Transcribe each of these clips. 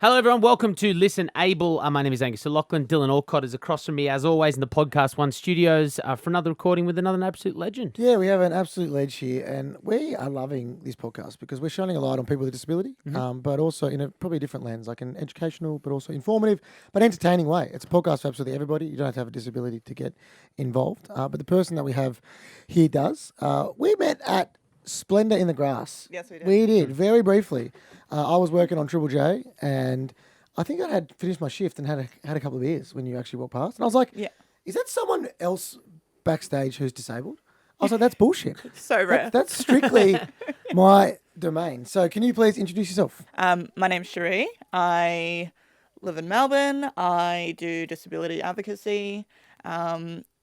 Hello, everyone. Welcome to ListenABLE. My name is Angus Lachlan. Dylan Alcott is across from me, as always, in the PodcastOne studios for another recording with another absolute legend. Yeah, we have an absolute legend here, and we are loving this podcast because we're shining a light on people with disability, but also in a probably different lens, like an educational, but also informative, but entertaining way. It's a podcast for absolutely everybody. You don't have to have a disability to get involved. But the person that we have here does. We met at Splendor in the Grass. Yes, we did. We did, very briefly. I was working on Triple J, and I think I had finished my shift and had a couple of beers when you actually walked past. And I was like, is that someone else backstage who's disabled? I was like, that's bullshit. So rare. That's strictly my domain. So can you please introduce yourself? My name's Cherie. I live in Melbourne. I do disability advocacy,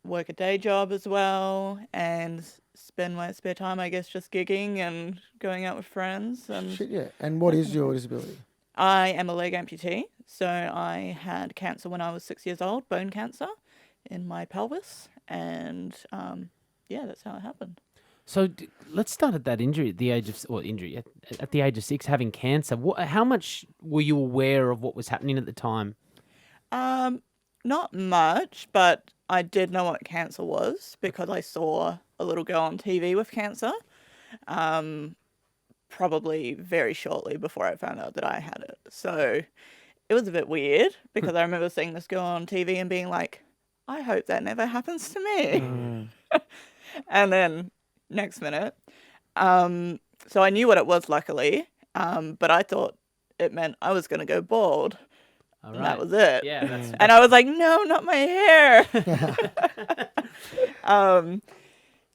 work a day job as well, and spend my spare time, I guess, just gigging and going out with friends. And Shit, yeah. And what is your disability? I am a leg amputee. So I had cancer when I was 6 years old, bone cancer in my pelvis. And that's how it happened. So let's start at that injury at the age of, at the age of 6, having cancer. How much were you aware of what was happening at the time? Not much, but I did know what cancer was because I saw a little girl on TV with cancer, probably very shortly before I found out that I had it. So it was a bit weird because I remember seeing this girl on TV and being like, I hope that never happens to me. And then next minute, so I knew what it was, luckily, but I thought it meant I was going to go bald. All And right. that was it. Yeah. That's, And I was like, no, not my hair.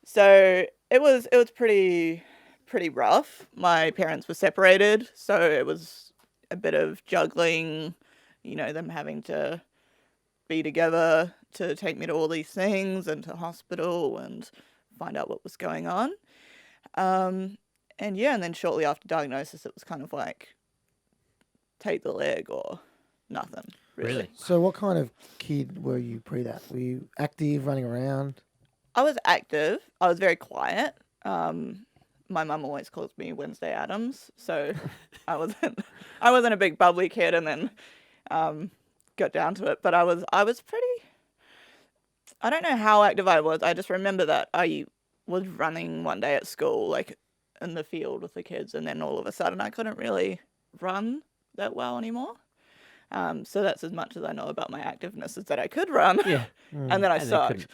So it was pretty rough. My parents were separated, so it was a bit of juggling, them having to be together to take me to all these things and to hospital and find out what was going on. And then shortly after diagnosis, it was kind of like, take the leg or nothing, really. So what kind of kid were you pre that? Were you active, running around? I was active. I was very quiet. My mum always calls me Wednesday Addams, so I wasn't a big bubbly kid, and then got down to it. But I was pretty. I don't know how active I was. I just remember that I was running one day at school, like in the field with the kids, and then all of a sudden I couldn't really run that well anymore. So that's as much as I know about my activeness, is that I could run. Yeah. And then I sucked.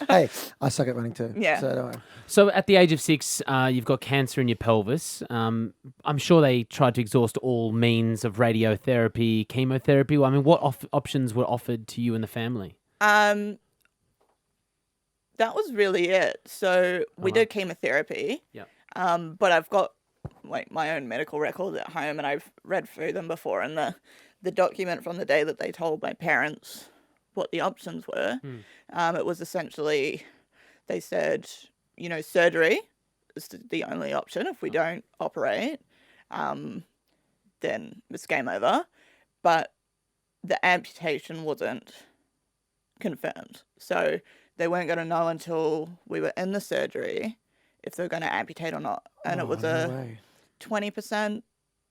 Hey, I suck at running too. Yeah. So don't worry. So at the age of 6, you've got cancer in your pelvis. I'm sure they tried to exhaust all means of radiotherapy, chemotherapy. I mean, what options were offered to you and the family? That was really it. So we did chemotherapy. Yeah. But I've got like my own medical records at home, and I've read through them before. And the document from the day that they told my parents what the options were, it was essentially, they said, surgery is the only option. If we don't operate, then it's game over. But the amputation wasn't confirmed. So they weren't going to know until we were in the surgery if they were going to amputate or not. And it was a 20%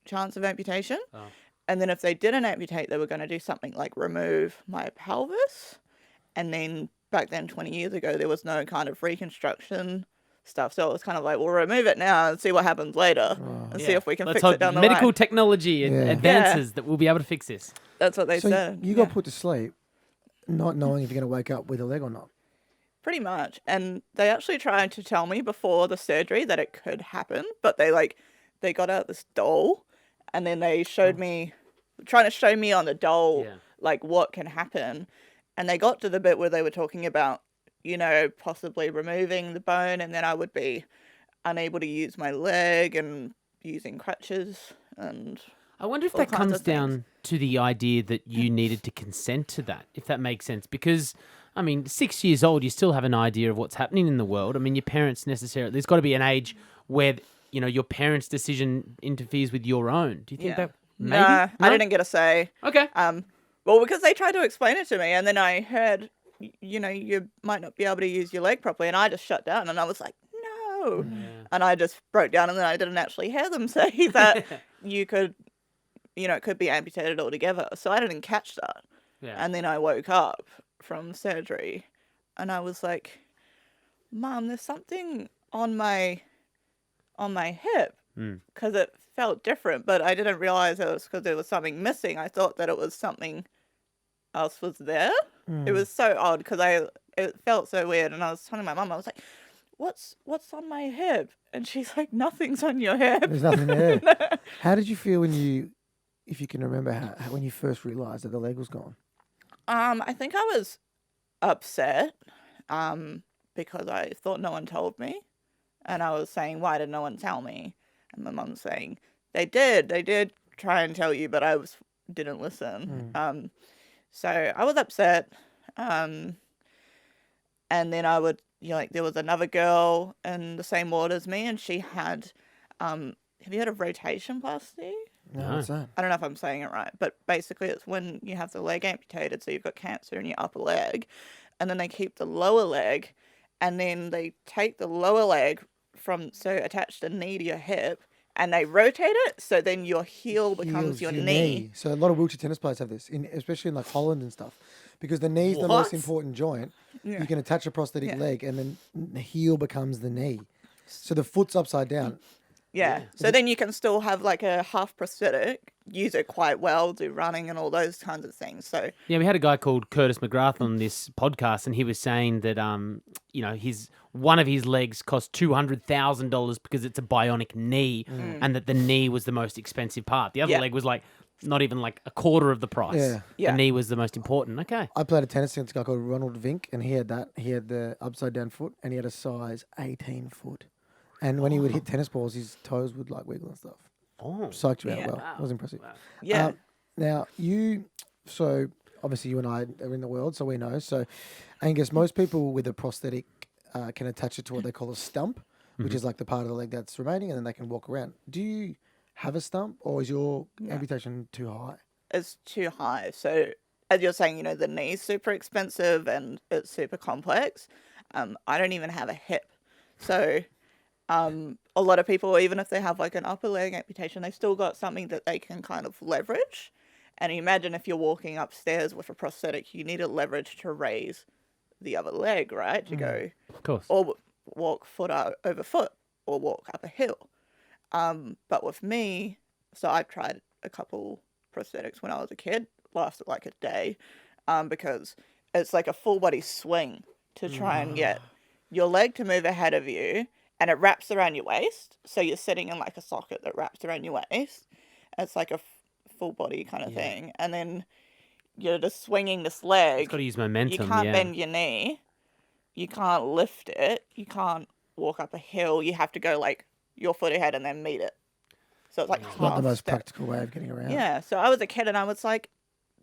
chance of amputation. Oh. And then if they didn't amputate, they were going to do something like remove my pelvis. And then back then, 20 years ago, there was no kind of reconstruction stuff. So it was kind of like, we'll remove it now and see what happens later and see if we can fix it down the line. Medical technology advances that we'll be able to fix this. That's what they said. You got put to sleep not knowing if you're going to wake up with a leg or not. Pretty much. And they actually tried to tell me before the surgery that it could happen, but they got out this doll and then they showed me, trying to show me on the doll, like what can happen. And they got to the bit where they were talking about, possibly removing the bone, and then I would be unable to use my leg and using crutches. And I wonder if that comes down to the idea that you needed to consent to that, if that makes sense. Because, 6 years old, you still have an idea of what's happening in the world. Your parents there's got to be an age where, your parents' decision interferes with your own. Do you think that maybe? No, I didn't get a say. Okay. Well, because they tried to explain it to me, and then I heard, you might not be able to use your leg properly, and I just shut down, and I was like, no. Yeah. And I just broke down, and then I didn't actually hear them say that you could it could be amputated altogether. So I didn't catch that. Yeah. And then I woke up from surgery and I was like, Mum, there's something on my hip, because it felt different, but I didn't realize it was because there was something missing. I thought that it was something else was there. It was so odd because it felt so weird, and I was telling my mum, I was like, what's on my hip? And she's like, nothing's on your hip. There's nothing there. How did you feel if you can remember, when you first realised that the leg was gone? I think I was upset because I thought no one told me. And I was saying, why did no one tell me? And my mum's saying, they did try and tell you, but I didn't listen. So I was upset. And then I would, there was another girl in the same ward as me, and she had, have you heard of rotation plasty? No, what's that? I don't know if I'm saying it right, but basically it's when you have the leg amputated, so you've got cancer in your upper leg, and then they keep the lower leg, and then they take the lower leg attach the knee to your hip, and they rotate it, so then your heel becomes your knee. So a lot of wheelchair tennis players have this, especially in like Holland and stuff, because the knee's the most important joint. Yeah. You can attach a prosthetic leg, and then the heel becomes the knee. So the foot's upside down. Yeah. So then you can still have like a half prosthetic, use it quite well, do running and all those kinds of things. So yeah, we had a guy called Curtis McGrath on this podcast, and he was saying that one of his legs cost $200,000 because it's a bionic knee, and that the knee was the most expensive part. The other leg was like not even like a quarter of the price. Yeah. The knee was the most important. Okay. I played a tennis against a guy called Ronald Vink, and he had that. He had the upside down foot, and he had a size 18 foot. And when he would hit tennis balls, his toes would like wiggle and stuff. Oh. Psyched you out Yeah. well. It was impressive. Wow. yeah. Now, so obviously you and I are in the world, so we know. So, Angus, most people with a prosthetic can attach it to what they call a stump, which is like the part of the leg that's remaining, and then they can walk around. Do you have a stump, or is your amputation too high? It's too high. So as you're saying, the knee's super expensive and it's super complex. I don't even have a hip. So a lot of people, even if they have like an upper leg amputation, they've still got something that they can kind of leverage. And imagine if you're walking upstairs with a prosthetic, you need a leverage to raise the other leg, right? To go, Of course. or walk foot over foot, or walk up a hill. But with me, so I've tried a couple prosthetics when I was a kid, lasted like a day, because it's like a full body swing to try and get your leg to move ahead of you, and it wraps around your waist. So you're sitting in like a socket that wraps around your waist. It's like a full body kind of thing. And then you're just swinging this leg. It's got to use momentum. You can't bend your knee. You can't lift it. You can't walk up a hill. You have to go like your foot ahead and then meet it. So it's like half Not the most step. practical way of getting around. Yeah. So I was a kid and I was like,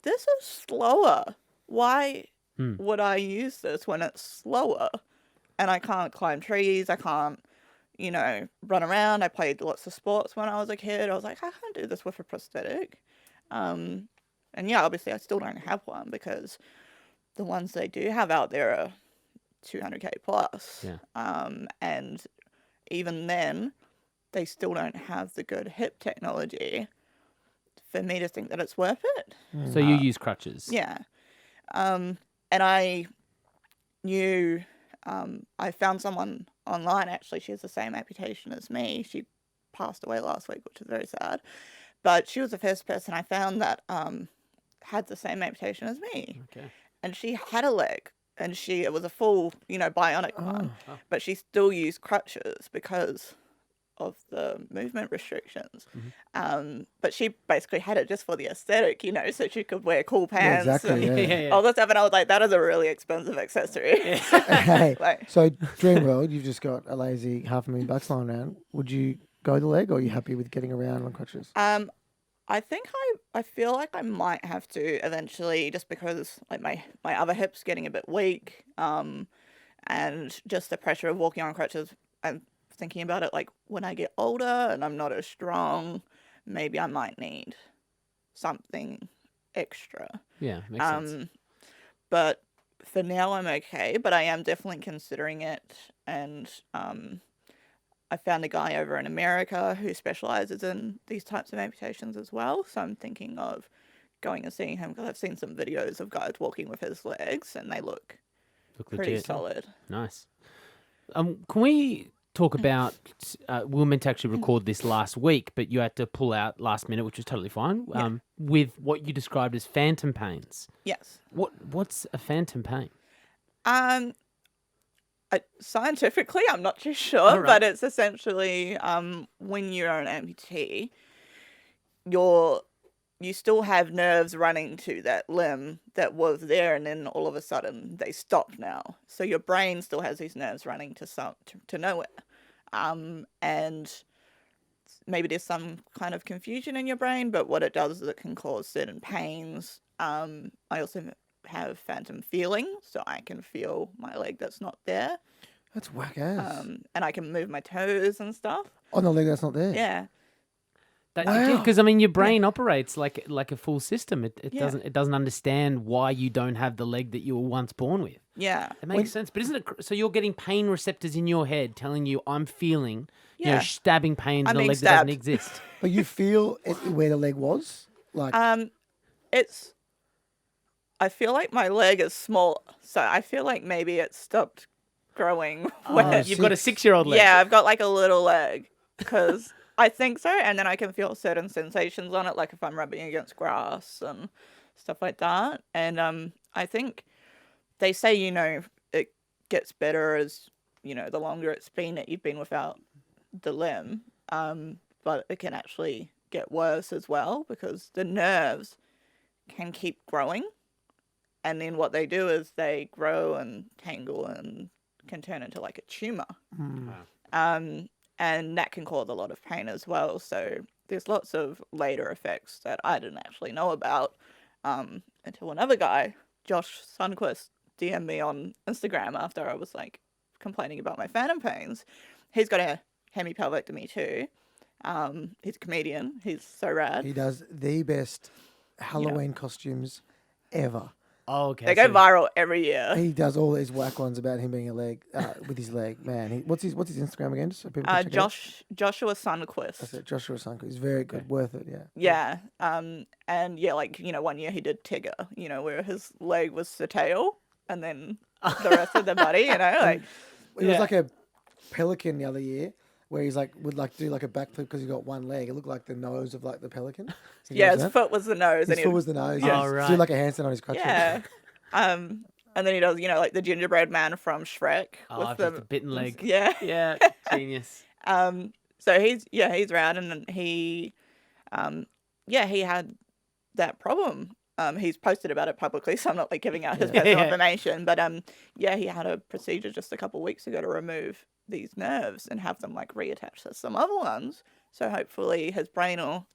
this is slower. Why would I use this when it's slower? And I can't climb trees. I can't, run around. I played lots of sports when I was a kid. I was like, I can't do this with a prosthetic. And yeah, obviously I still don't have one because the ones they do have out there are $200K plus. Yeah. And even then, they still don't have the good hip technology for me to think that it's worth it. So you use crutches. Yeah. And I knew, I found someone online, actually. She has the same amputation as me. She passed away last week, which is very sad. But she was the first person I found that had the same amputation as me. Okay. And she had a leg, and it was a full, bionic one. But she still used crutches because of the movement restrictions. But she basically had it just for the aesthetic, so she could wear cool pants. exactly, And yeah. all that stuff. And I was like, that is a really expensive accessory. Hey, Like- so dream world, you've just got a lazy $500,000 lying around. Would you go the leg, or are you happy with getting around on crutches? I think I feel like I might have to eventually, just because like my other hip's getting a bit weak, and just the pressure of walking on crutches. I'm thinking about it like when I get older and I'm not as strong, maybe I might need something extra. Yeah, makes sense. But for now I'm okay, but I am definitely considering it, and I I found a guy over in America who specializes in these types of amputations as well. So I'm thinking of going and seeing him because I've seen some videos of guys walking with his legs and they look pretty legit. solid. Nice. Can we talk about, we were meant to actually record this last week, but you had to pull out last minute, which was totally fine, with what you described as phantom pains. Yes. What's a phantom pain? Scientifically, I'm not too sure, but it's essentially when you're an amputee, you still have nerves running to that limb that was there, and then all of a sudden they stop now. So your brain still has these nerves running to nowhere, and maybe there's some kind of confusion in your brain. But what it does is it can cause certain pains. I also have phantom feeling, so I can feel my leg that's not there. That's whack ass. And I can move my toes and stuff. On the leg that's not there. Yeah. Wow. Because I mean, your brain operates like a full system. It doesn't understand why you don't have the leg that you were once born with. Yeah. It makes sense, but isn't it? So you're getting pain receptors in your head telling you, "I'm feeling, stabbing pains in a leg that doesn't exist." But you feel where the leg was, like I feel like my leg is small, so I feel like maybe it stopped growing. You've got a 6-year-old leg. Yeah, I've got like a little leg because I think so, and then I can feel certain sensations on it, like if I'm rubbing against grass and stuff like that. And I think they say it gets better as the longer it's been that you've been without the limb, but it can actually get worse as well because the nerves can keep growing. And then what they do is they grow and tangle and can turn into like a tumor. And that can cause a lot of pain as well. So there's lots of later effects that I didn't actually know about until another guy, Josh Sundquist, DM'd me on Instagram after I was like complaining about my phantom pains. He's got a hemipelvectomy too. He's a comedian. He's so rad. He does the best Halloween costumes ever. Oh, okay. They go viral every year. He does all these whack ones about him being a leg with his leg. Man, what's his Instagram again? Just so people can check Joshua Sundquist. That's it, Joshua Sundquist. He's very good, worth it. Yeah. Yeah. And yeah, like 1 year he did Tigger. Where his leg was the tail, and then the rest of the body. Like it was like a pelican the other year. Where he's would do a backflip because he got one leg. It looked like the nose of the pelican. His foot was the nose. His foot was the nose. Yeah. Oh, right. Do like a handstand on his crutch. Yeah. And then he does, like the gingerbread man from Shrek. With the bitten leg. Yeah. Yeah. Genius. So he's rad, and he had that problem. He's posted about it publicly, so I'm not giving out his personal information. But he had a procedure just a couple of weeks ago to remove these nerves and have them reattached to some other ones. So hopefully his brain will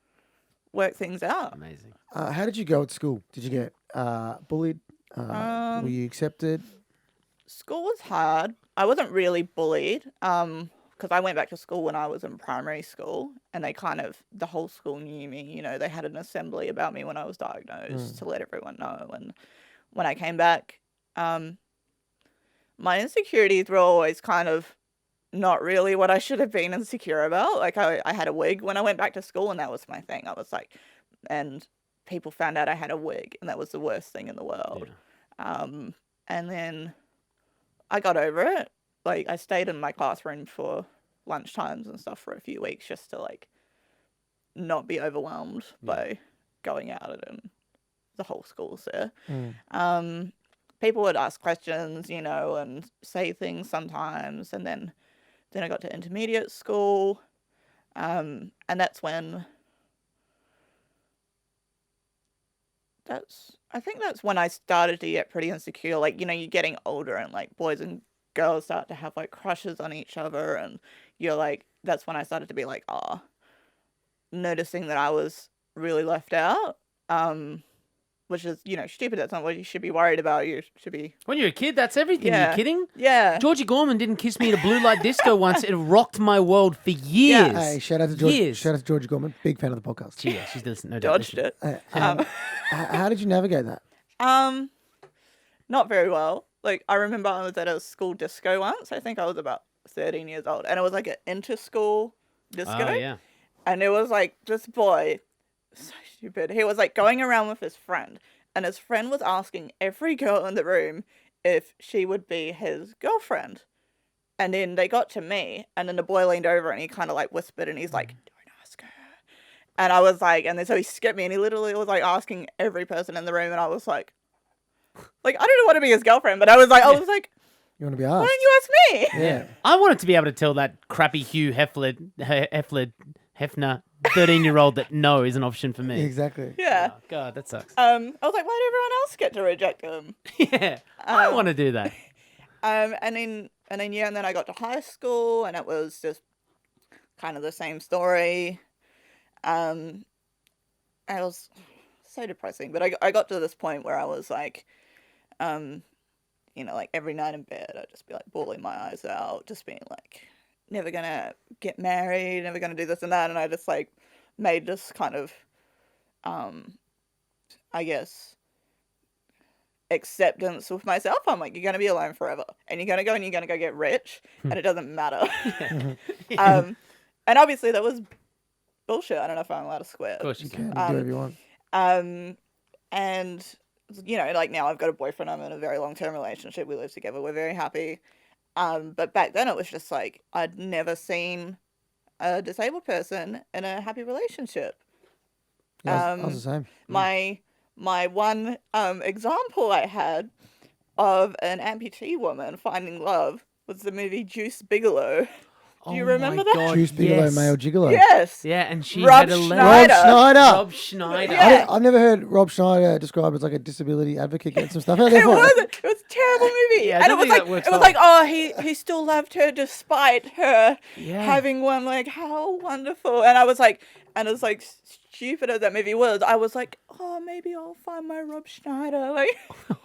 work things out. Amazing. How did you go at school? Did you get bullied? Were you accepted? School was hard. I wasn't really bullied because I went back to school when I was in primary school, and the whole school knew me. They had an assembly about me when I was diagnosed to let everyone know. And when I came back, my insecurities were always kind of not really what I should have been insecure about. I had a wig when I went back to school, and that was my thing. I was and people found out I had a wig, and that was the worst thing in the world. Yeah. And then I got over it. I stayed in my classroom for lunchtimes and stuff for a few weeks just to not be overwhelmed by going out and the whole school's there. People would ask questions, and say things sometimes, and then I got to intermediate school, and that's when I started to get pretty insecure. You're getting older, and boys and girls start to have crushes on each other, and you're that's when I started to be noticing that I was really left out. Which is, stupid. That's not what you should be worried about. You should be... When you're a kid, that's everything. Yeah. Are you kidding? Yeah. Georgie Gorman didn't kiss me at a blue light disco once. It rocked my world for years. Yeah. Hey, shout out to Georgie Gorman. Big fan of the podcast. Yeah, she's listening. No doubt. Dodged it. How did you navigate that? Not very well. I remember I was at a school disco once. I think I was about 13 years old, and it was like an inter-school disco. Oh, yeah. And it was like this boy, so stupid. He was like going around with his friend, and his friend was asking every girl in the room if she would be his girlfriend. And then they got to me, and then the boy leaned over and he kind of like whispered, and he's like, "Don't ask her." And I was like, and then so he skipped me, and he literally was like asking every person in the room, and I was like I don't want to be his girlfriend, but I was like, You want to be why asked? don't you ask me? Yeah. I wanted to be able to tell that crappy Hugh Hefner 13-year-old that no is an option for me. Exactly. Yeah. Oh, God, that sucks. I was like, why did everyone else get to reject him? Yeah, I want to do that. And then I got to high school, and it was just kind of the same story. It was so depressing, but I got to this point where I was like, like every night in bed, I'd just be like bawling my eyes out, just being like, never gonna get married, never gonna do this and that, and I just like made this kind of, I guess, acceptance with myself. I'm like, you're gonna be alone forever, and you're gonna go get rich, and it doesn't matter. And obviously that was bullshit. I don't know if I'm allowed to swear. Of course you You can. can do whatever you want. And like now I've got a boyfriend. I'm in a very long-term relationship. We live together. We're very happy. But back then it was just like I'd never seen a disabled person in a happy relationship. Yeah, I was the same. My one example I had of an amputee woman finding love was the movie Juice Bigelow. Do you remember that? God, Juice Bigelow, yes. male gigolo. Yes. Yeah, and she Rob had a Schneider. Rob Schneider. Rob Schneider. Yeah. I've never heard Rob Schneider described as like a disability advocate getting some stuff. How It was a terrible movie. Yeah, I and don't it was think like that works it was well. like, oh, he still loved her despite her Yeah. having one. Like, how wonderful. And I was like, and as like stupid as that movie was, I was like, oh, maybe I'll find my Rob Schneider. Like,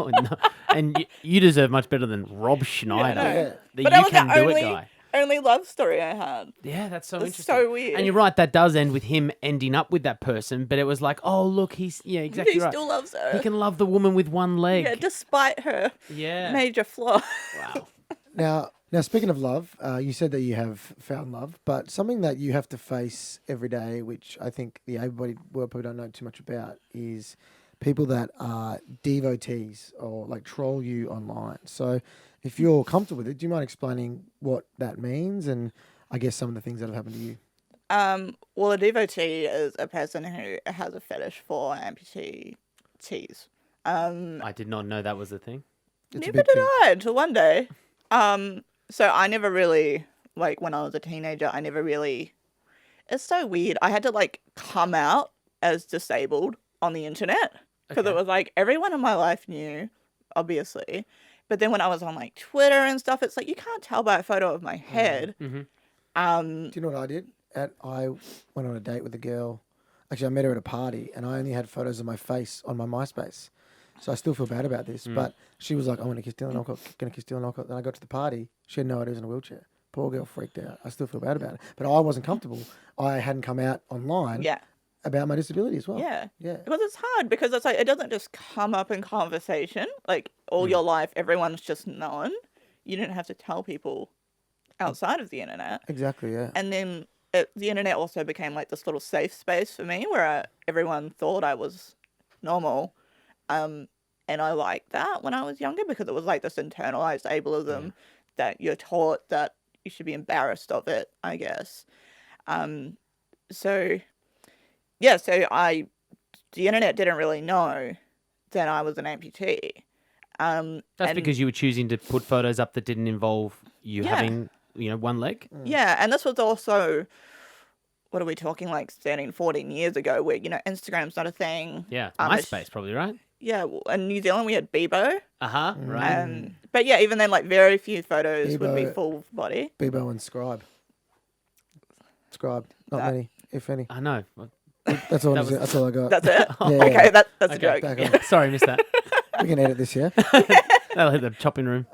Oh, no. And you deserve much better than Rob Schneider. no. Yeah. The but you that was can the do it guy. only love story I had. Yeah, that's so It's interesting. so weird. And you're right, that does end with him ending up with that person, but it was like, oh, look, exactly He right. still loves her. He can love the woman with one leg. Yeah, despite her Yeah. major flaw. Wow. Now, speaking of love, you said that you have found love, but something that you have to face every day, which I think the able-bodied world probably don't know too much about, is people that are devotees or like troll you online. So if you're comfortable with it, do you mind explaining what that means and I guess some of the things that have happened to you? Well, a devotee is a person who has a fetish for amputees. I did not know that was a thing. It's a Never big did thing. I until one day. So I never really, like when I was a teenager, it's so weird. I had to like come out as disabled on the internet because Okay. it was like everyone in my life knew, obviously. But then when I was on like Twitter and stuff, it's like you can't tell by a photo of my head. Mm-hmm. Do you know what I did? I went on a date with a girl. Actually, I met her at a party, and I only had photos of my face on my MySpace. So I still feel bad about this. But she was like, I'm going to kiss Dylan Alcott, going to kiss Dylan Alcott. Then I got to the party. She had no idea he was in a wheelchair. Poor girl freaked out. I still feel bad about it. But I wasn't comfortable. I hadn't come out online Yeah. about my disability as well. Yeah. Yeah. Because it's hard because it's like it doesn't just come up in conversation. Like all your life, everyone's just known. You didn't have to tell people outside of the internet. Exactly, yeah. And then the internet also became like this little safe space for me where everyone thought I was normal. And I liked that when I was younger because it was like this internalized ableism that you're taught that you should be embarrassed of it, I guess. So the internet didn't really know that I was an amputee. That's because you were choosing to put photos up that didn't involve you having, one leg? Yeah, and this was also, what are we talking, like 13, 14 years ago where, Instagram's not a thing. Yeah, it's- MySpace probably, right? Yeah, well, in New Zealand we had Bebo. Uh-huh, right. But yeah, even then, like very few photos would be Bebo. full body. Bebo and Scribe. Not many, if any. I know. That's all. That's all I got. That's it? Yeah, Okay, yeah. that's a Okay, joke. back Yeah. on. Sorry, missed that. We can edit this, yeah? That'll hit the chopping room.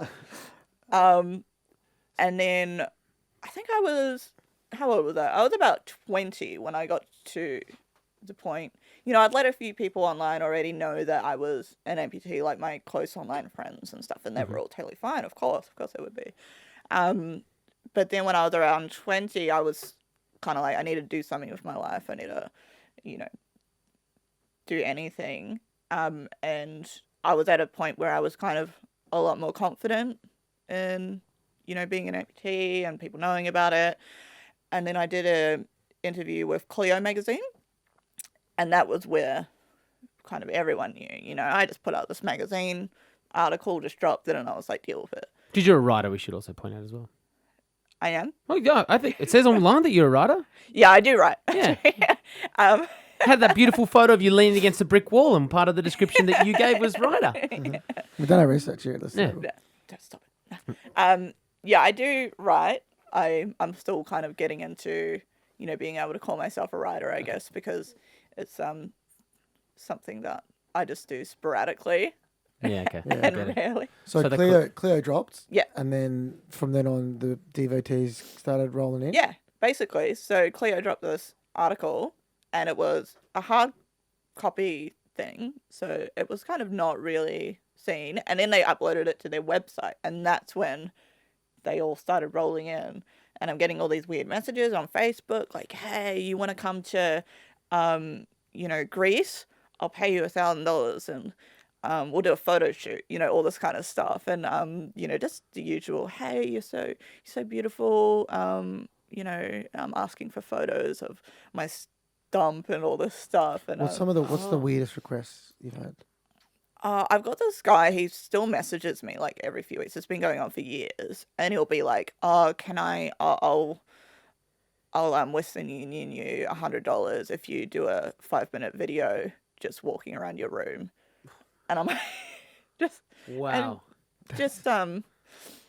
And then I think how old was I? I was about 20 when I got to the point. I'd let a few people online already know that I was an amputee, like my close online friends and stuff, and they were all totally fine. Of course they would be. but then when I was around 20, I was kind of like, I need to do something with my life. I need to, do anything. And I was at a point where I was kind of a lot more confident in, being an amputee and people knowing about it. And then I did a interview with Clio magazine, and that was where kind of everyone knew. I just put out this magazine article, just dropped it, and I was like, deal with it. Because you're a writer, we should also point out as well. I am? Oh, yeah, I think it says online that you're a writer. Yeah, I do write. Yeah. Had that beautiful photo of you leaning against a brick wall, and part of the description that you gave was writer. We've done our research here. Yeah. Don't stop it. Yeah, I do write. I'm still kind of getting into, being able to call myself a writer, I guess, because it's something that I just do sporadically. Yeah, okay. Yeah, And rarely. So Clio dropped. Yeah. And then from then on, the devotees started rolling in. Yeah, basically. So Clio dropped this article, and it was a hard copy thing. So it was kind of not really seen. And then they uploaded it to their website, and that's when they all started rolling in. And I'm getting all these weird messages on Facebook, like, hey, you want to come to, Greece? I'll pay you $1,000 and we'll do a photo shoot, all this kind of stuff. And, just the usual, hey, you're so beautiful. I'm asking for photos of my stump and all this stuff. And What's the weirdest requests you've had? I've got this guy, he still messages me like every few weeks. It's been going on for years. And he'll be like, oh, I'll Western Union you $100 if you do a 5-minute video just walking around your room. And I'm like, Wow.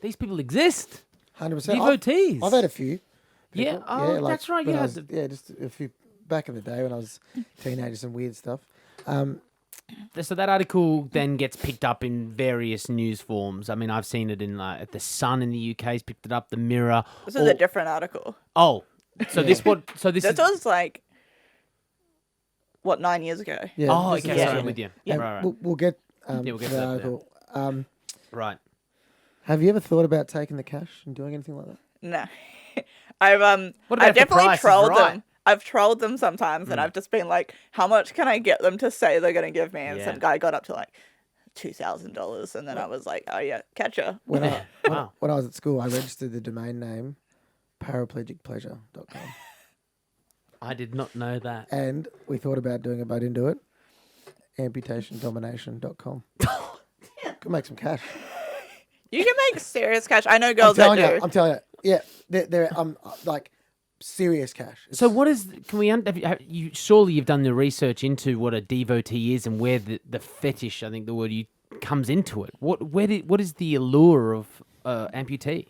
These people exist. 100%. Devotees. I've had a few. Yeah. people. Oh, that's right. when You I had was- just a few back in the day when I was a teenager, some weird stuff. So that article then gets picked up in various news forms. I mean, I've seen it in at the Sun in the UK's picked it up, the Mirror. This is a different article. Oh, so this This was like, 9 years ago? Yeah. Oh, this is okay. the Sorry, I'm same. with you. Yeah. Right. We'll get we'll to get the to that article. Right. Have you ever thought about taking the cash and doing anything like that? No. I've What about if the definitely price is trolled right? them. I've trolled them sometimes, and I've just been like, how much can I get them to say they're going to give me? And Yeah. some guy got up to like $2,000, and then I was like, oh yeah, catcha. When I Wow. when I was at school, I registered the domain name paraplegicpleasure.com. I did not know that. And we thought about doing it, but I didn't do it. amputationdomination.com. Could make some cash. You can make serious cash. I know girls that do. I'm telling you. Yeah, they're like serious cash. So what is? Can we? Have you surely you've done the research into what a devotee is and where the fetish, I think the word comes into it. What is the allure of amputee?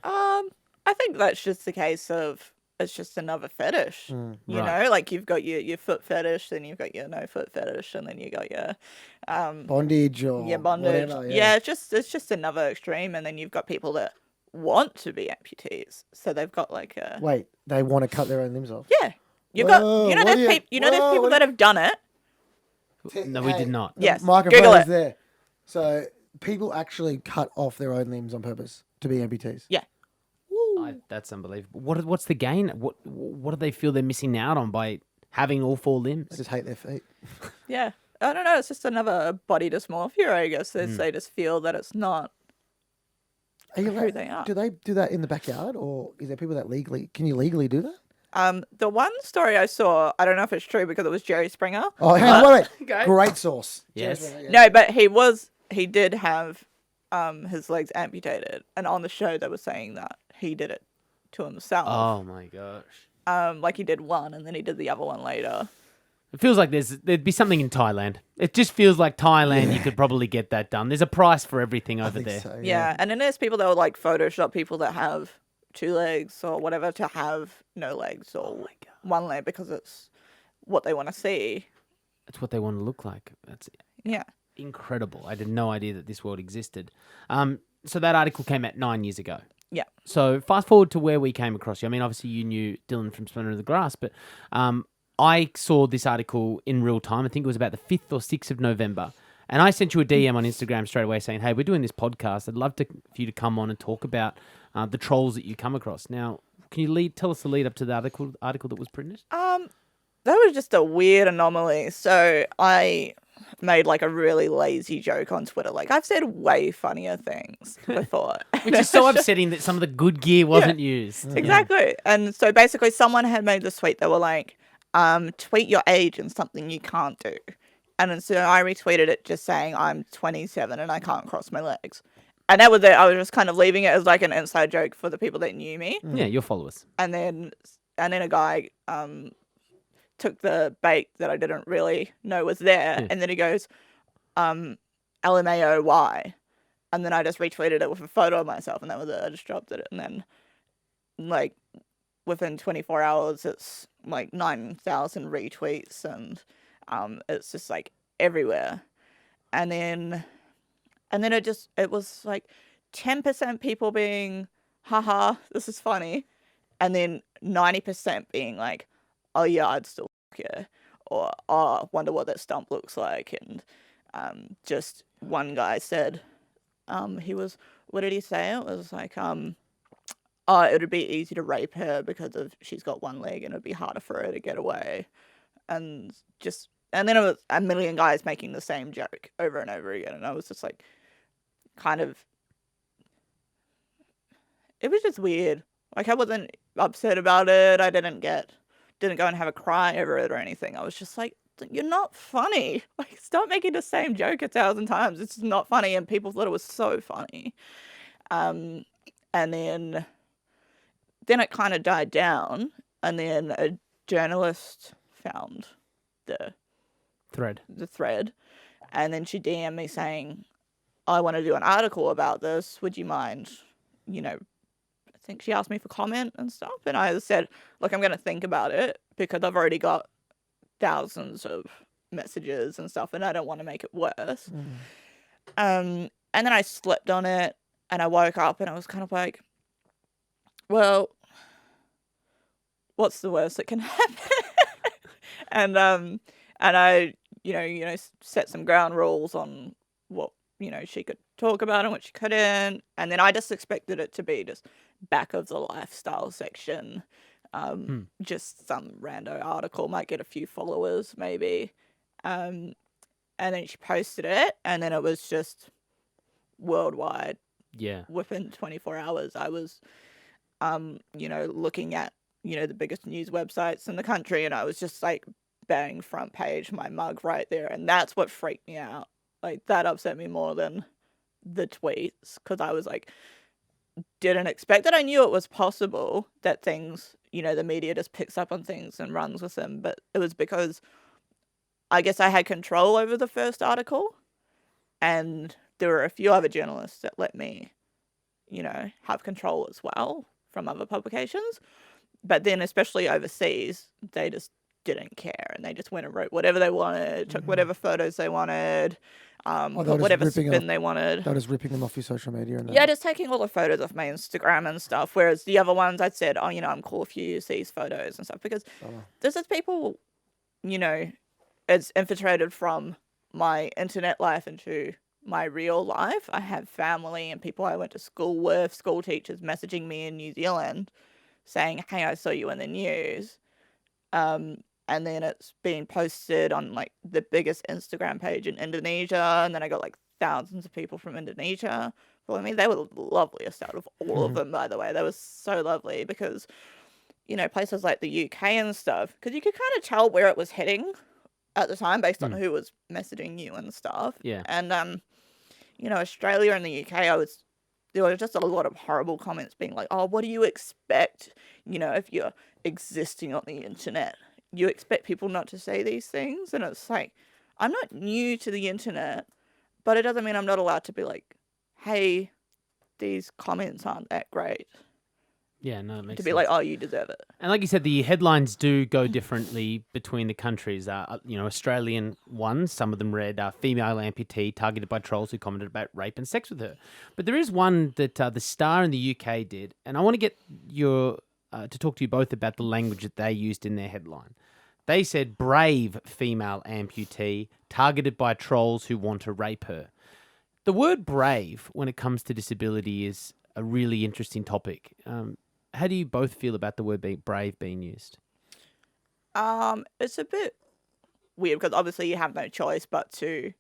I think that's just the case of it's just another fetish. You Right. know, like you've got your foot fetish, then you've got your no foot fetish, and then you got your bondage or bondage. whatever. Yeah, it's just another extreme, and then you've got people that want to be amputees, so they've got like a Wait, they want to cut their own limbs off? yeah. You've got Whoa, you know what there's do you- people there's whoa, people what that have done it. No, we did not. The Yes, microphone Google is it. there. So people actually cut off their own limbs on purpose to be amputees. Yeah. That's unbelievable. What's the gain? What do they feel they're missing out on by having all 4 They limbs? just hate their feet. Yeah. I don't know. It's just another body dysmorphia, I guess. They just feel that it's not. Are you Who allowed- they are. Do they do that in the backyard, or is there people that can you legally do that? The one story I saw, I don't know if it's true because it was Jerry Springer. Oh, hang on, wait. Okay. Great source. Yes. No, but he did have his legs amputated, and on the show they were saying that he did it to himself. Oh my gosh. Like he did one and then he did the other one later. It feels like there'd be something in Thailand. It just feels like Thailand. You could probably get that done. There's a price for everything I over think there. so, Yeah, and then there's people that will like Photoshop people that have 2 legs or whatever to have no legs or one leg because it's what they want to see. That's what they want to look like. That's Yeah. incredible. I had no idea that this world existed. So that article came out 9 years ago. Yeah. So fast forward to where we came across you. I mean, obviously you knew Dylan from Splinter of the Grass, but I saw this article in real time. I think it was about the 5th or 6th of November. And I sent you a DM on Instagram straight away saying, hey, we're doing this podcast. I'd love for you to come on and talk about the trolls that you come across. Now, can you tell us the lead up to the article that was printed? That was just a weird anomaly. So I made like a really lazy joke on Twitter. Like I've said way funnier things before. Which is so upsetting that some of the good gear wasn't used. Exactly. And so basically someone had made this tweet. They were like, tweet your age and something you can't do. And so I retweeted it just saying I'm 27 and I can't cross my legs. And that was it. I was just kind of leaving it as like an inside joke for the people that knew me. Yeah, your followers. And then a guy took the bait that I didn't really know was there, and then he goes, LMAOY, and then I just retweeted it with a photo of myself, and that was it. I just dropped it, and then like within 24 hours, it's like 9,000 retweets, and it's just like everywhere, and then it was like 10% people being, haha, this is funny, and then 90% being like, oh yeah, I'd still yeah, or oh, wonder what that stump looks like, and just one guy said, he was, what did he say? It was like, oh, it would be easy to rape her because she's got one leg, and it'd be harder for her to get away, and then it was a million guys making the same joke over and over again, and I was just like, kind of, it was just weird. Like I wasn't upset about it. I didn't go and have a cry over it or anything. I was just like, you're not funny. Like, stop making the same joke 1,000 times. It's just not funny, and people thought it was so funny. And then it kind of died down, and then a journalist found the thread, and then she DM'd me saying, I want to do an article about this. Would you mind, I think she asked me for comment and stuff, and I said, look, I'm going to think about it because I've already got thousands of messages and stuff, and I don't want to make it worse. And then I slept on it, and I woke up, and I was kind of like, well, what's the worst that can happen? and I, set some ground rules on what, she could talk about and what she couldn't, and then I just expected it to be just back of the lifestyle section, just some rando article, might get a few followers maybe, and then she posted it, and then it was just worldwide. Within 24 hours I was looking at the biggest news websites in the country, and I was just like, bang, front page, my mug right there, and that's what freaked me out. Like, that upset me more than the tweets, because I was like, didn't expect that. I knew it was possible that things, the media just picks up on things and runs with them, but it was because I guess I had control over the first article, and there were a few other journalists that let me, have control as well from other publications. But then, especially overseas, they just didn't care, and they just went and wrote whatever they wanted, took whatever photos they wanted, whatever spin they wanted. They were just ripping them off your social media. And just taking all the photos off my Instagram and stuff. Whereas the other ones, I'd said, I'm cool if you use these photos and stuff, because there's just people, it's infiltrated from my internet life into my real life. I have family and people I went to school with, school teachers messaging me in New Zealand saying, hey, I saw you in the news. And then it's being posted on like the biggest Instagram page in Indonesia, and then I got like thousands of people from Indonesia following me. They were the loveliest out of all of them, by the way. They were so lovely because, places like the UK and stuff, because you could kind of tell where it was heading at the time based on who was messaging you and stuff. Yeah. And Australia and the UK, there were just a lot of horrible comments being like, oh, what do you expect, if you're existing on the internet? You expect people not to say these things? And it's like, I'm not new to the internet, but it doesn't mean I'm not allowed to be like, hey, these comments aren't that great. Yeah, no, it makes sense. To be like, oh, you deserve it. And like you said, the headlines do go differently between the countries. Australian ones, some of them read, female amputee targeted by trolls who commented about rape and sex with her. But there is one that the Star in the UK did, and I want to get to talk to you both about the language that they used in their headline. They said, brave female amputee targeted by trolls who want to rape her. The word brave, when it comes to disability, is a really interesting topic. How do you both feel about the word brave being used? It's a bit weird because obviously you have no choice but to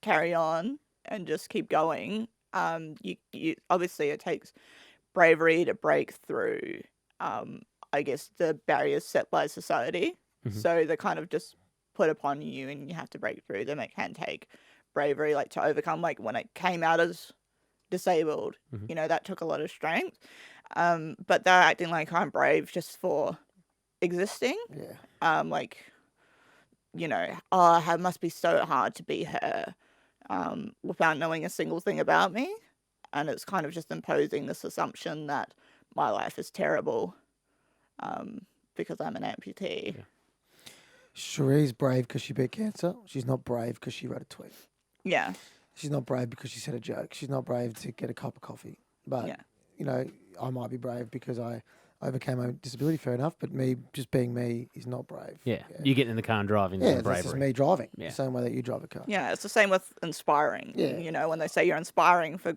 carry on and just keep going. You obviously it takes bravery to break through, I guess, the barriers set by society. Mm-hmm. So they're kind of just put upon you and you have to break through them. It can take bravery, like, to overcome. Like, when it came out as disabled, Mm-hmm. that took a lot of strength. But they're acting like I'm brave just for existing. Yeah. It must be so hard to be her, without knowing a single thing about me. And it's kind of just imposing this assumption that my life is terrible, because I'm an amputee. Yeah. Cherie's brave because she beat cancer. She's not brave because she wrote a tweet. Yeah. She's not brave because she said a joke. She's not brave to get a cup of coffee. But, Yeah. I might be brave because I overcame my disability, fair enough. But me, just being me, is not brave. Yeah. You getting in the car and driving. Yeah, is bravery. this is me driving. Yeah. The same way that you drive a car. Yeah, it's the same with inspiring. Yeah. When they say you're inspiring for,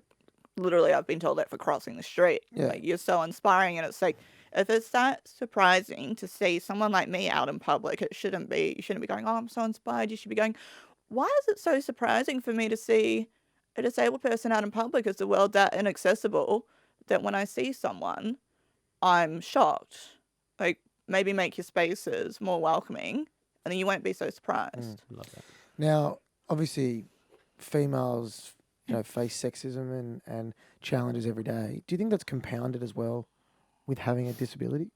literally, I've been told that for crossing the street. Yeah. Like, you're so inspiring, and it's like, if it's that surprising to see someone like me out in public, you shouldn't be going, oh, I'm so inspired. You should be going, why is it so surprising for me to see a disabled person out in public? Is the world that inaccessible that when I see someone, I'm shocked? Like, maybe make your spaces more welcoming, and then you won't be so surprised. Love that. Now, obviously, females, face sexism and challenges every day. Do you think that's compounded as well with having a disability?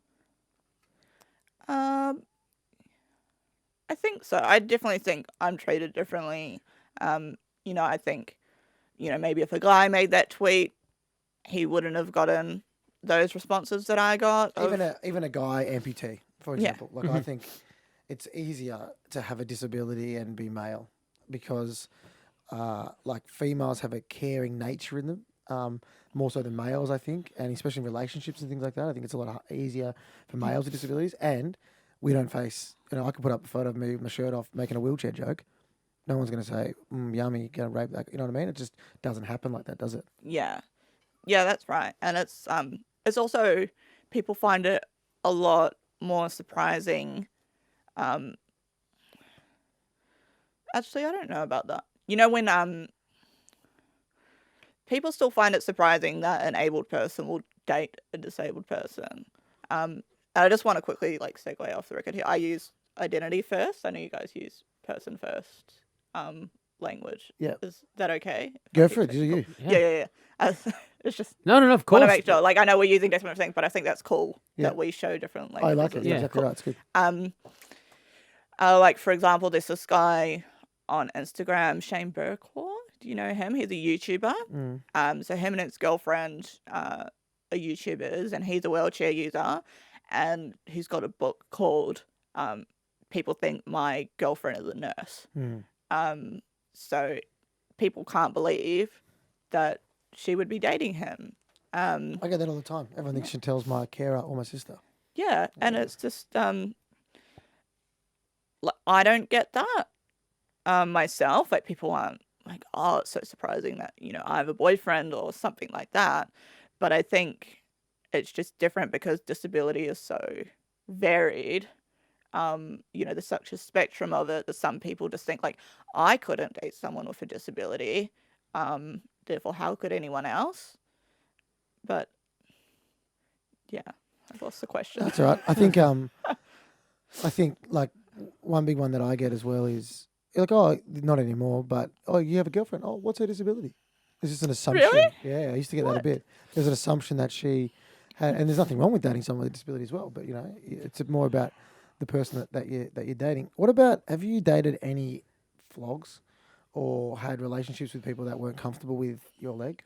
I think so. I definitely think I'm treated differently. I think, maybe if a guy made that tweet, he wouldn't have gotten those responses that I got. Even a guy amputee, for Yeah. example. Like, I think it's easier to have a disability and be male because, females have a caring nature in them, more so than males, I think, and especially in relationships and things like that. I think it's a lot easier for males with disabilities, and we don't face. I could put up a photo of me with my shirt off making a wheelchair joke. No one's going to say, yummy, going to rape that. You know what I mean? It just doesn't happen like that, does it? Yeah. Yeah, that's right. And it's also, people find it a lot more surprising. Actually, I don't know about that. When people still find it surprising that an abled person will date a disabled person. And I just want to quickly segue off the record here. I use identity first. I know you guys use person first language. Yeah. Is that okay? Go for it. Do you? Yeah. It's just No, of course. want to make sure. I know we're using different things, but I think that's cool that we show different I languages. like it. Yeah, exactly right. It's good. For example, there's this guy on Instagram, Shane Burklaw. Do you know him? He's a YouTuber. So him and his girlfriend are YouTubers, and he's a wheelchair user, and he's got a book called People Think My Girlfriend is a Nurse. So people can't believe that she would be dating him. I get that all the time. Everyone thinks Chantel's my carer or my sister. Yeah, and it's just I don't get that myself. People aren't like, oh, it's so surprising that I have a boyfriend or something like that. But I think it's just different because disability is so varied. There's such a spectrum of it that some people just think I couldn't date someone with a disability. Therefore, how could anyone else? But yeah, I've lost the question. That's all right. I think one big one that I get as well is oh, not anymore, but oh, you have a girlfriend. Oh, what's her disability? It's just an assumption. Really? Yeah, I used to get that a bit. There's an assumption that she had, and there's nothing wrong with dating someone with a disability as well, but it's more about the person that you're dating. What about, have you dated any flogs or had relationships with people that weren't comfortable with your leg?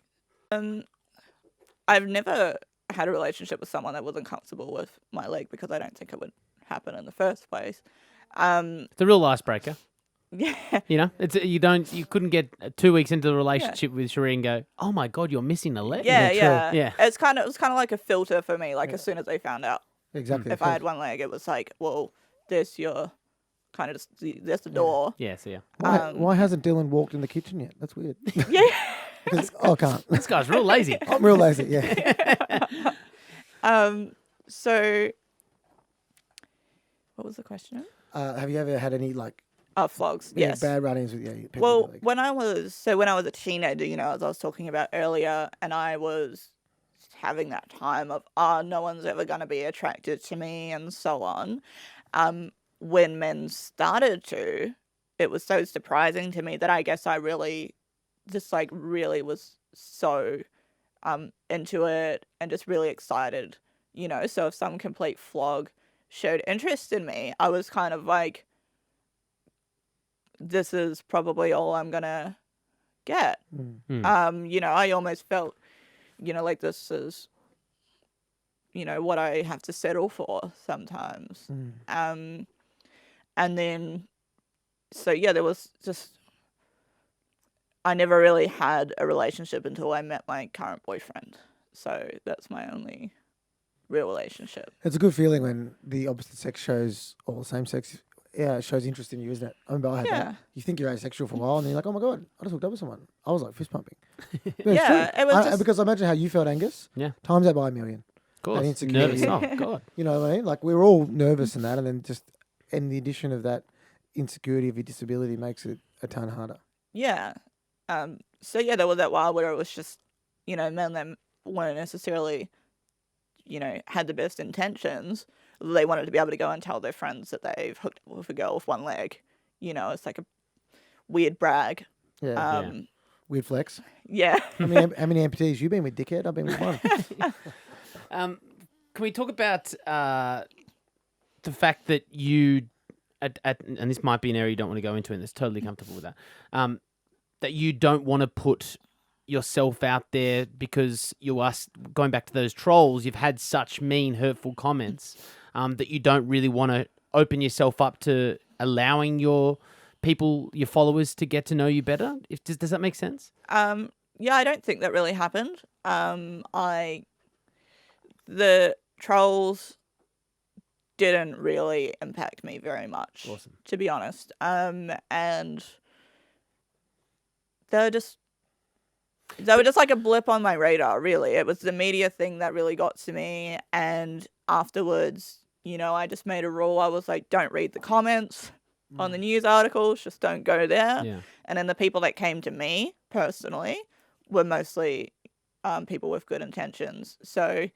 I've never had a relationship with someone that wasn't comfortable with my leg because I don't think it would happen in the first place. It's a real icebreaker. Yeah. You couldn't get 2 weeks into the relationship with Cherie and go, oh my God, you're missing a leg. Yeah. Yeah. It was kind of like a filter for me. As soon as they found out Exactly. if I had one leg, it was like, well, there's your kind of just there's the door. Yeah, so yeah. Why hasn't Dylan walked in the kitchen yet? That's weird. Yeah. Because I can't. This guy's real lazy. I'm real lazy. Yeah. So, what was the question? Have you ever had any Flogs. yeah, Yes. bad run-ins with people? Well, when I was a teenager, as I was talking about earlier, and I was having that time of, no one's ever going to be attracted to me and so on. When men started to, it was so surprising to me that I guess I really just really was so into it and just really excited, So if some complete flog showed interest in me, I was kind of like, this is probably all I'm gonna get. I almost felt, like this is, what I have to settle for sometimes. And then, so yeah, there was just, I never really had a relationship until I met my current boyfriend. So that's my only real relationship. It's a good feeling when the opposite sex shows, or the same sex, shows interest in you, isn't it? I remember I had that. You think you're asexual for a while, and then you're like, oh my God, I just hooked up with someone. I was like fist pumping. It was because I imagine how you felt, Angus. Yeah. Times that by a million. Of course. That insecurity. Nervous. Oh, God. You know what I mean? Like, we're all nervous in that, and then and the addition of that insecurity of your disability makes it a ton harder. Yeah. So yeah, there was that while where it was just, men that weren't necessarily, had the best intentions. They wanted to be able to go and tell their friends that they've hooked up with a girl with one leg. It's like a weird brag. Yeah. Weird flex. Yeah. How many amputees you been with, dickhead? I've been with one. Can we talk about the fact that you, and this might be an area you don't want to go into, and it's totally comfortable with that, that you don't want to put yourself out there because going back to those trolls, you've had such mean, hurtful comments that you don't really want to open yourself up to allowing your followers to get to know you better? Does that make sense? Yeah, I don't think that really happened. The trolls didn't really impact me very much, Awesome. To be honest. And they were just like a blip on my radar, really. It was the media thing that really got to me. And afterwards, I just made a rule. I was like, don't read the comments on the news articles. Just don't go there. Yeah. And then the people that came to me personally were mostly people with good intentions. So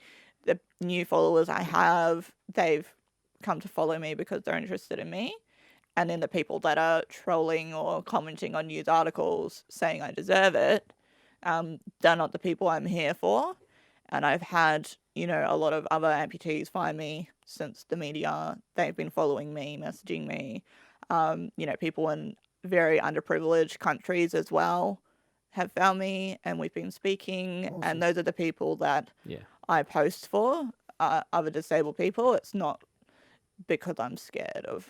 the new followers I have, they've come to follow me because they're interested in me. And then the people that are trolling or commenting on news articles saying I deserve it, they're not the people I'm here for. And I've had, a lot of other amputees find me since the media. They've been following me, messaging me. People in very underprivileged countries as well have found me, and we've been speaking. Awesome. And those are the people that I post for, other disabled people. It's not because I'm scared of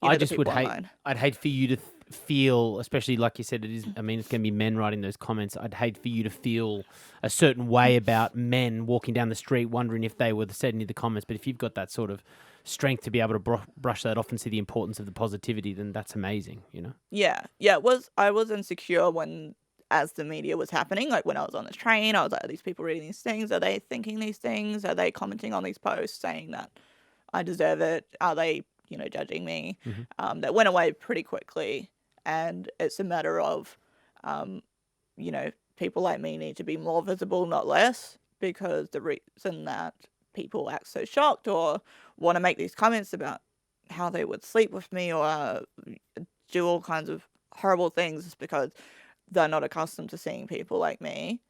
I just would online. I'd hate for you to feel, especially like you said, it's going to be men writing those comments. I'd hate for you to feel a certain way about men walking down the street wondering if they were said any of the comments. But if you've got that sort of strength to be able to brush that off and see the importance of the positivity, then that's amazing, Yeah. I was insecure as the media was happening. Like when I was on the train, I was like, are these people reading these things? Are they thinking these things? Are they commenting on these posts saying that I deserve it? Are they, judging me? Mm-hmm. That went away pretty quickly. And it's a matter of, people like me need to be more visible, not less, because the reason that people act so shocked or want to make these comments about how they would sleep with me or do all kinds of horrible things is because they're not accustomed to seeing people like me.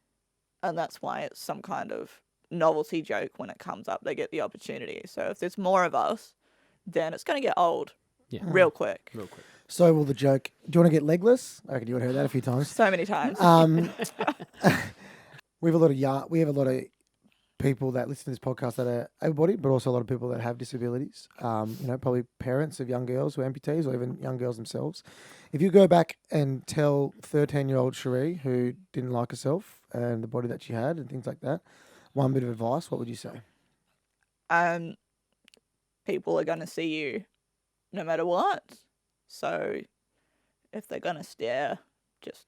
And that's why it's some kind of novelty joke when it comes up. They get the opportunity. So if there's more of us, then it's going to get old real quick. Real quick. So will the joke, do you want to get legless? I reckon you would have heard that a few times. So many times. We have a lot of people that listen to this podcast that are able-bodied, but also a lot of people that have disabilities. Probably parents of young girls who are amputees or even young girls themselves. If you go back and tell 13-year-old Cherie who didn't like herself and the body that she had and things like that, one bit of advice, what would you say? People are going to see you no matter what. So if they're going to stare, just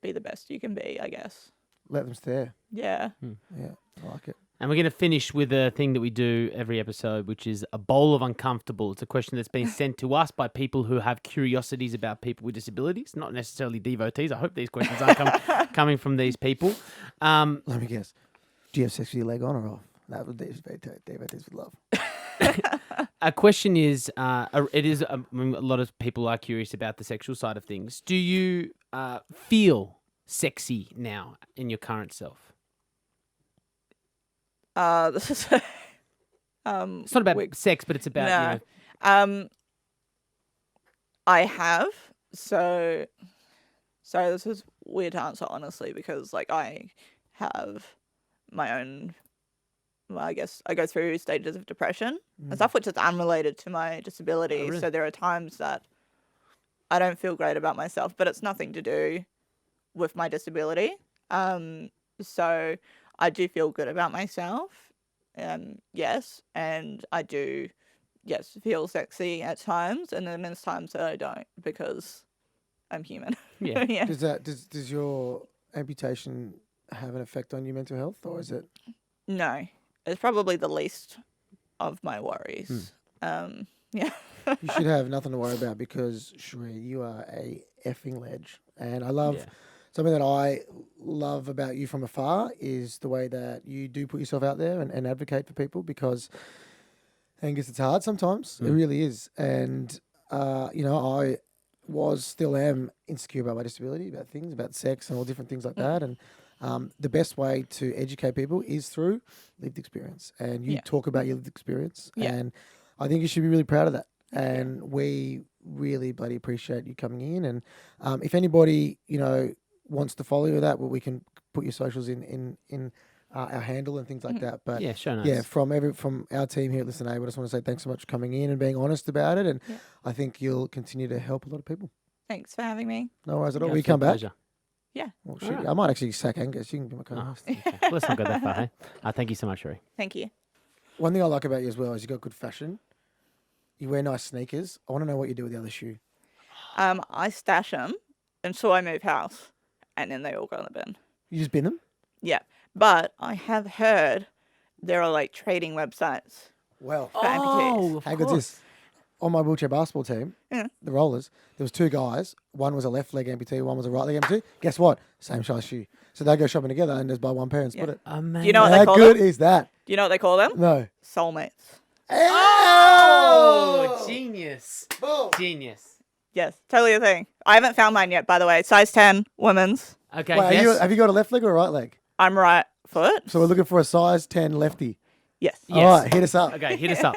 be the best you can be, I guess. Let them stare. Yeah. Yeah, I like it. And we're going to finish with a thing that we do every episode, which is a bowl of uncomfortable. It's a question that's been sent to us by people who have curiosities about people with disabilities, not necessarily devotees. I hope these questions aren't coming from these people. Let me guess. Do you have sex with your leg on or off? That would devotees would love. A question is, a lot of people are curious about the sexual side of things. Do you feel sexy now in your current self? This is It's not about sex, but it's about I have. So this is weird to answer honestly, because like I have my own, well, I guess I go through stages of depression and stuff, which is unrelated to my disability. Oh, really? So there are times that I don't feel great about myself, but it's nothing to do with my disability. So I do feel good about myself. Yes. And I do, yes, feel sexy at times. And then there's times that I don't, because I'm human. Yeah. Yeah. Does your amputation have an effect on your mental health, or is it? No, it's probably the least of my worries. Yeah. You should have nothing to worry about, because Cherie, you are a effing ledge, and I love something that I love about you from afar is the way that you do put yourself out there and advocate for people, because Angus, it's hard sometimes. It really is, and I still am insecure about my disability, about things, about sex and all different things like that, and the best way to educate people is through lived experience, and you talk about your lived experience, and I think you should be really proud of that. And we really bloody appreciate you coming in. And if anybody wants to follow you that, well, we can put your socials in our handle and things like that. But show notes. from our team here at ListenABLE, I just want to say thanks so much for coming in and being honest about it. And I think you'll continue to help a lot of people. Thanks for having me. No worries at all. Will you come back? Pleasure. Yeah. Well, shoot, I might actually sack Angus. You can be my co-host. Okay. Let's not go that far, hey? Thank you so much, Cherie. Thank you. One thing I like about you as well is you got good fashion. You wear nice sneakers. I want to know what you do with the other shoe. I stash them until I move house, and then they all go in the bin. You just bin them? Yeah. But I have heard there are like trading websites Well, for amputees. how good's this? On my wheelchair basketball team, the rollers, there was two guys. One was a left leg amputee, one was a right leg amputee. Guess what? Same size shoe. So they go shopping together and just buy one pair and split it. Amazing. Do you know what they How call good them? is that? Do you know what they call them? No. Soulmates. Oh, genius. Boom. Genius. Yes, totally a thing. I haven't found mine yet, by the way. Size 10, women's. Okay, Wait, yes. have you got a left leg or a right leg? I'm right foot. So we're looking for a size 10 lefty. Yes. Yes. All right, hit us up. Okay, hit us up.